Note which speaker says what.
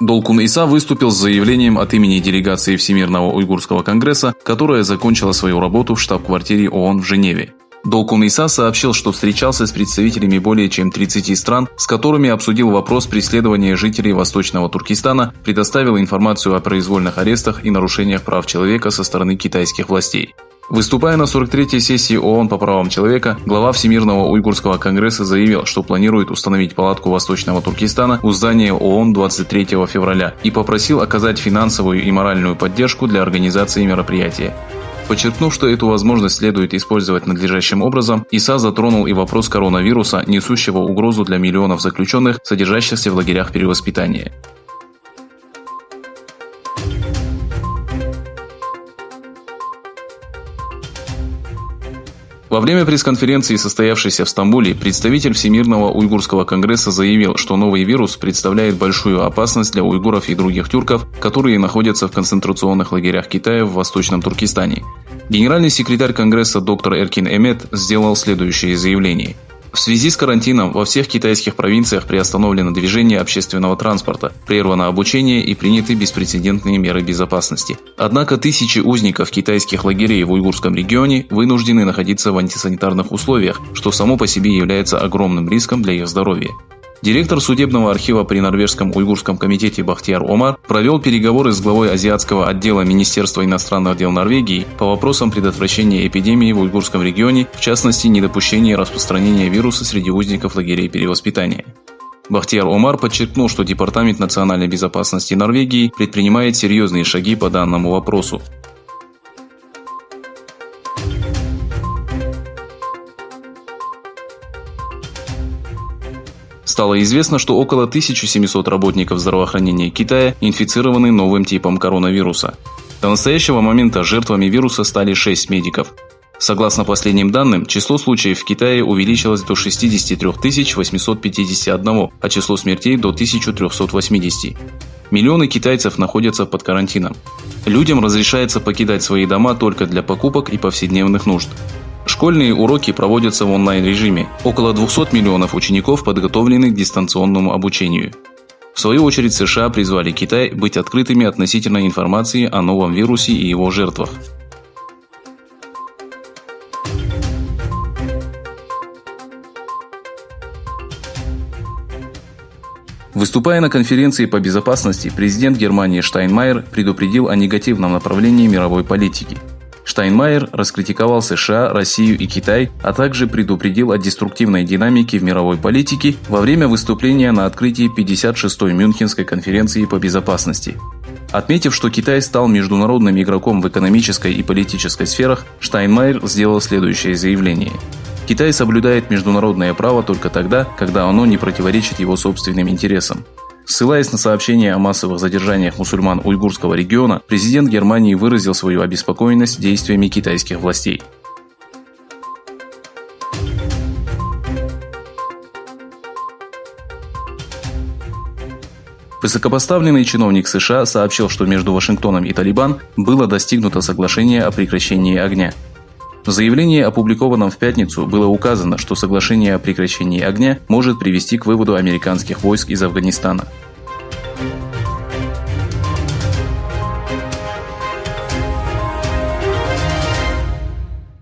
Speaker 1: Долкун Иса выступил с заявлением от имени делегации Всемирного уйгурского конгресса, которая закончила свою работу в штаб-квартире ООН в Женеве. Долкун Иса сообщил, что встречался с представителями более чем 30 стран, с которыми обсудил вопрос преследования жителей Восточного Туркестана, предоставил информацию о произвольных арестах и нарушениях прав человека со стороны китайских властей. Выступая на 43-й сессии ООН по правам человека, глава Всемирного уйгурского конгресса заявил, что планирует установить палатку Восточного Туркестана у здания ООН 23 февраля и попросил оказать финансовую и моральную поддержку для организации мероприятия. Подчеркнув, что эту возможность следует использовать надлежащим образом, Иса затронул и вопрос коронавируса, несущего угрозу для миллионов заключенных, содержащихся в лагерях перевоспитания. Во время пресс-конференции, состоявшейся в Стамбуле, представитель Всемирного уйгурского конгресса заявил, что новый вирус представляет большую опасность для уйгуров и других тюрков, которые находятся в концентрационных лагерях Китая в Восточном Туркестане. Генеральный секретарь конгресса доктор Эркин Эмет сделал следующее заявление. В связи с карантином во всех китайских провинциях приостановлено движение общественного транспорта, прервано обучение и приняты беспрецедентные меры безопасности. Однако тысячи узников китайских лагерей в уйгурском регионе вынуждены находиться в антисанитарных условиях, что само по себе является огромным риском для их здоровья. Директор судебного архива при Норвежском уйгурском комитете Бахтияр Омар провел переговоры с главой азиатского отдела Министерства иностранных дел Норвегии по вопросам предотвращения эпидемии в уйгурском регионе, в частности, недопущения распространения вируса среди узников лагерей перевоспитания. Бахтияр Омар подчеркнул, что Департамент национальной безопасности Норвегии предпринимает серьезные шаги по данному вопросу. Стало известно, что около 1700 работников здравоохранения Китая инфицированы новым типом коронавируса. До настоящего момента жертвами вируса стали 6 медиков. Согласно последним данным, число случаев в Китае увеличилось до 63 851, а число смертей до 1380. Миллионы китайцев находятся под карантином. Людям разрешается покидать свои дома только для покупок и повседневных нужд. Школьные уроки проводятся в онлайн-режиме. Около 200 миллионов учеников подготовлены к дистанционному обучению. В свою очередь США призвали Китай быть открытыми относительно информации о новом вирусе и его жертвах. Выступая на конференции по безопасности, президент Германии Штайнмайер предупредил о негативном направлении мировой политики. Штайнмайер раскритиковал США, Россию и Китай, а также предупредил о деструктивной динамике в мировой политике во время выступления на открытии 56-й Мюнхенской конференции по безопасности. Отметив, что Китай стал международным игроком в экономической и политической сферах, Штайнмайер сделал следующее заявление. Китай соблюдает международное право только тогда, когда оно не противоречит его собственным интересам. Ссылаясь на сообщения о массовых задержаниях мусульман уйгурского региона, президент Германии выразил свою обеспокоенность действиями китайских властей. Высокопоставленный чиновник США сообщил, что между Вашингтоном и Талибан было достигнуто соглашение о прекращении огня. В заявлении, опубликованном в пятницу, было указано, что соглашение о прекращении огня может привести к выводу американских войск из Афганистана.